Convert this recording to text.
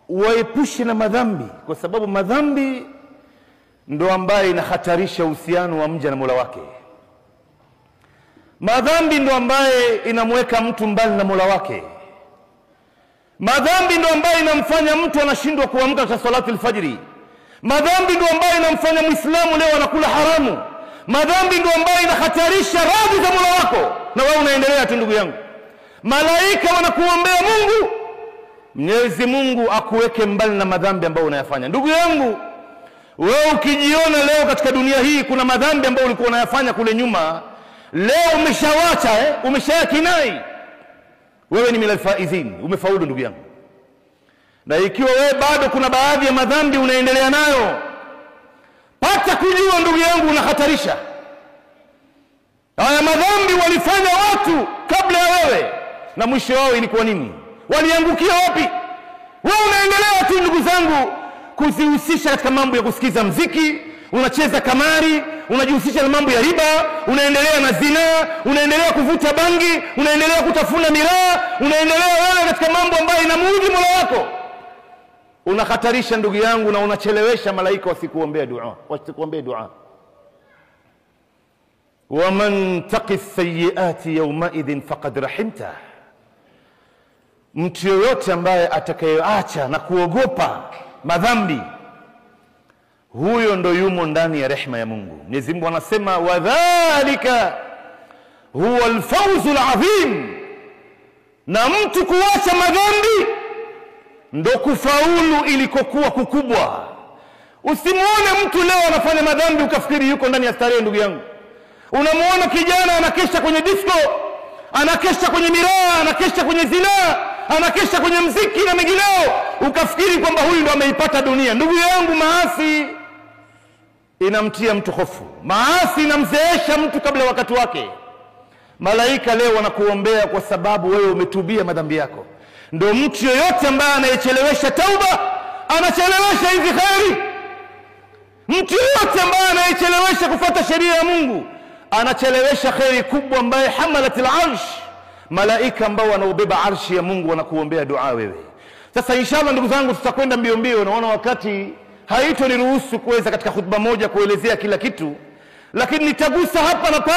waepushe na madhambi, kwa sababu madhambi ndo ambaye inahatarisha uhusiano wa mja na Mola wake. Madhambi ndo ambaye inamweka mtu mbali na Mola wake. Madhambi ndo ambaye inamfanya mtu anashindwa kuamka kwa salatu al-fajri. Madhambi ndo ambaye inamfanya Muislamu leo anakula haramu. Madhambi ndo ambaye inahatarisha radhi za Mola wako, na wewe unaendelea tu. Ndugu yangu, malaika wanakuombea Mungu, Mwenyezi Mungu akuweke mbali na madhambi ambayo unayafanya. Ndugu yangu, wewe ukijiona leo katika dunia hii kuna madhambi ambayo ulikuwa unayafanya kule nyuma, leo umeshawacha, umeshayakinai, wewe ni minal faizin, umefaulu ndugu yangu. Na ikiwa wewe bado kuna baadhi ya madhambi unaendelea nayo, pata kujua ndugu yangu unahatarisha. Haya madhambi walifanya watu kabla ya wewe, na mwisho wao ilikuwa nini? Waliangukia wapi? Wewe unaendelea tu ndugu zangu kuzihusisha katika mambo ya kusikiza mziki, unacheza kamari, unajihusisha na mambo ya riba, unaendelea na zina, unaendelea kuvuta bangi, unaendelea kutafuna miraa, unaendelea wewe katika mambo ambayo inamuudhi Mola wako. Unahatarisha ndugu yangu, na unachelewesha malaika wasikuombea dua, wasikuombea dua. Waman taqi sayyiati yawma idhin faqad rahimta, mtu yoyote ambaye atakayeacha na kuogopa madhambi, huyo ndo yumo ndani ya rehema ya Mungu. Mwenyezi Mungu anasema wadhalika huwa alfawzul azim, na mtu kuacha madhambi ndo kufaulu ilikokuwa kukubwa. Usimuone mtu leo anafanya madhambi ukafikiri yuko ndani ya starehe. Ndugu yangu, unamuona kijana anakesha kwenye disco, anakesha kwenye miraa, anakesha kwenye zina, anakesha kwenye mziki na mengineo, ukafikiri kwamba huyu ndo ameipata dunia. Ndugu yangu, maasi inamtia mtu hofu, maasi inamzeesha mtu kabla wakati wake. Malaika leo wanakuombea kwa sababu wewe umetubia madhambi yako. Ndo mtu yoyote ambaye anayechelewesha tauba anachelewesha hizi khairi. Mtu yoyote ambaye anayechelewesha kufuata sheria ya Mungu anachelewesha khairi kubwa ambaye hamalatil arsh, malaika ambao wanaubeba arshi ya Mungu wanakuombea dua wewe. Sasa inshallah ndugu zangu, tutakwenda mbio mbio, naona wakati haitoniruhusu kuweza katika khutba moja kuelezea kila kitu, lakini nitagusa hapa na pale.